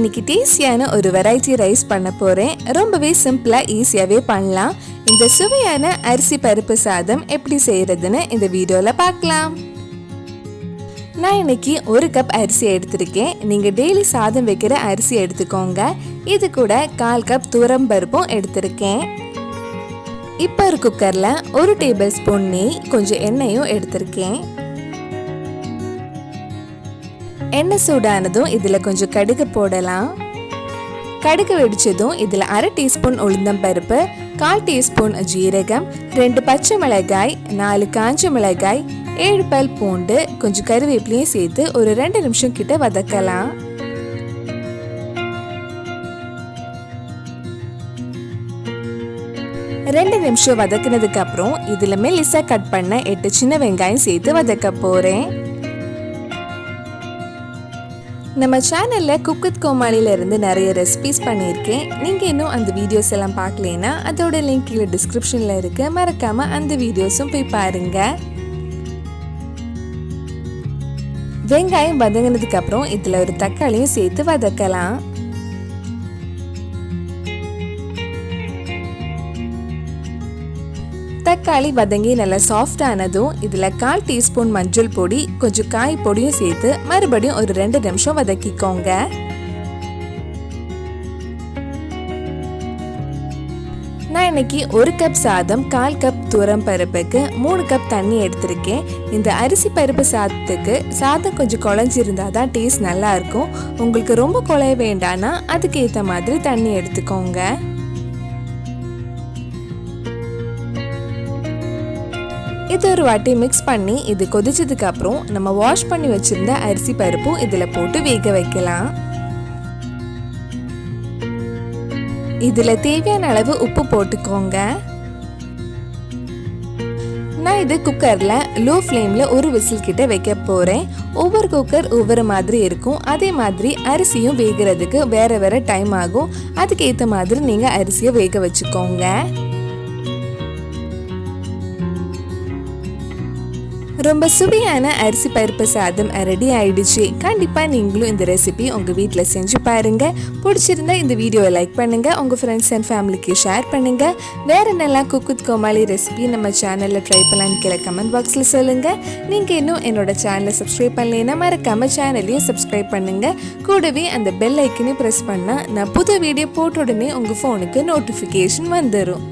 இன்னைக்கு டேஸ்டியான ஒரு வெரைட்டி ரைஸ் பண்ண போறேன். ரொம்பவே சிம்பிளா ஈஸியாவே பண்ணலாம். இந்த சுவையான அரிசி பருப்பு சாதம் எப்படி செய்யறதுன்னு இந்த வீடியோல பார்க்கலாம். நான் இன்னைக்கு 1 கப் அரிசி எடுத்திருக்கேன். நீங்க டெய்லி சாதம் வைக்கிற அரிசி எடுத்துக்கோங்க. இது கூட 1/4 கப் துவரம் பருப்பும் எடுத்திருக்கேன். இப்போ ஒரு குக்கர்ல 1 டேபிள் ஸ்பூன் நெய், கொஞ்சம் எண்ணெயும் எடுத்திருக்கேன். எண்ணெய் சூடானதும் இதுல கொஞ்சம் கடுகு போடலாம். கடுகு வெடிச்சதும் இதுல 1/2 டீஸ்பூன் உளுந்தம் பருப்பு, 1/4 டீஸ்பூன் ஜீரகம், 2 பச்சை மிளகாய், 4 காஞ்ச மிளகாய், 7 பல் பூண்டு, கொஞ்சம் கருவேப்பிலையும் சேர்த்து ஒரு 2 நிமிஷம் கிட்ட வதக்கலாம். ரெண்டு நிமிஷம் வதக்குனதுக்கு அப்புறம் இதுல மெல்லிசா கட் பண்ண 8 சின்ன வெங்காயம் சேர்த்து வதக்க போறேன். நம்ம சேனல்ல குக் வித் கோமாளில இருந்து நிறைய ரெசிபிஸ் பண்ணியிருக்கேன். நீங்க இன்னும் அந்த வீடியோஸ் எல்லாம் பார்க்கலனா அதோட லிங்க் கீழே டிஸ்கிரிப்ஷன்ல இருக்கு. மறக்காம அந்த வீடியோஸும் போய் பாருங்க. வெங்காயம் வதங்கினதுக்கு அப்புறம் இதுல ஒரு தக்காளியும் சேர்த்து வதக்கலாம். தக்காளி வதங்கி நல்லா சாஃப்ட் ஆனதும் இதுல 1/4 டீஸ்பூன் மஞ்சள் பொடி, கொஞ்சம் காய் பொடியும் சேர்த்து மறுபடியும் ஒரு 2 நிமிஷம் வதக்கிக்கோங்க. நான் இன்னைக்கு 1 கப் சாதம், 1/4 கப் துவரம் பருப்புக்கு 3 கப் தண்ணி எடுத்திருக்கேன். இந்த அரிசி பருப்பு சாதத்துக்கு சாதம் கொஞ்சம் குழஞ்சிருந்தா தான் டேஸ்ட் நல்லா இருக்கும். உங்களுக்கு ரொம்ப குழைய வேண்டாம்னா அதுக்கு ஏற்ற மாதிரி தண்ணி எடுத்துக்கோங்க. இது ஒரு வாட்டி மிக்ஸ் பண்ணி இது கொதிச்சதுக்கு அப்புறம் நம்ம வாஷ் பண்ணி வச்சிருந்த அரிசி பருப்பும் இதுல போட்டு வேக வைக்கலாம். இதுல தேவையான அளவு உப்பு போட்டுக்கோங்க. நான் இது குக்கர்ல லோ ஃப்ளேம்ல ஒரு விசில் கிட்ட வைக்க போறேன். ஒவ்வொரு குக்கர் ஒவ்வொரு மாதிரி இருக்கும். அதே மாதிரி அரிசியும் வேகிறதுக்கு வேற வேற டைம் ஆகும். அதுக்கு ஏற்ற மாதிரி நீங்க அரிசியை வேக வச்சுக்கோங்க. ரொம்ப சுவையான அரிசி பருப்பு சாதம் ரெடி ஆயிடுச்சு. கண்டிப்பா நீங்களும் இந்த ரெசிபி உங்க வீட்டில் செஞ்சு பாருங்க. பிடிச்சிருந்தா இந்த வீடியோவை லைக் பண்ணுங்க, உங்க ஃப்ரெண்ட்ஸ் அண்ட் ஃபேமிலிக்கு ஷேர் பண்ணுங்க. வேற என்னெல்லாம் குக் வித் கோமாளி ரெசிபி நம்ம சேனல்ல ட்ரை பண்ணலான்னு கீழே கமெண்ட் பாக்ஸ்ல சொல்லுங்க. நீங்க இன்னும் என்னோட சேனலை சப்ஸ்கிரைப் பண்ணலைன்னா மறக்காம சேனலையும் சப்ஸ்கிரைப் பண்ணுங்க. கூடவே அந்த பெல் ஐக்கனையும் பிரஸ் பண்ணா நான் புது வீடியோ போட்ட உடனே உங்க போனுக்கு நோட்டிஃபிகேஷன் வந்துடும்.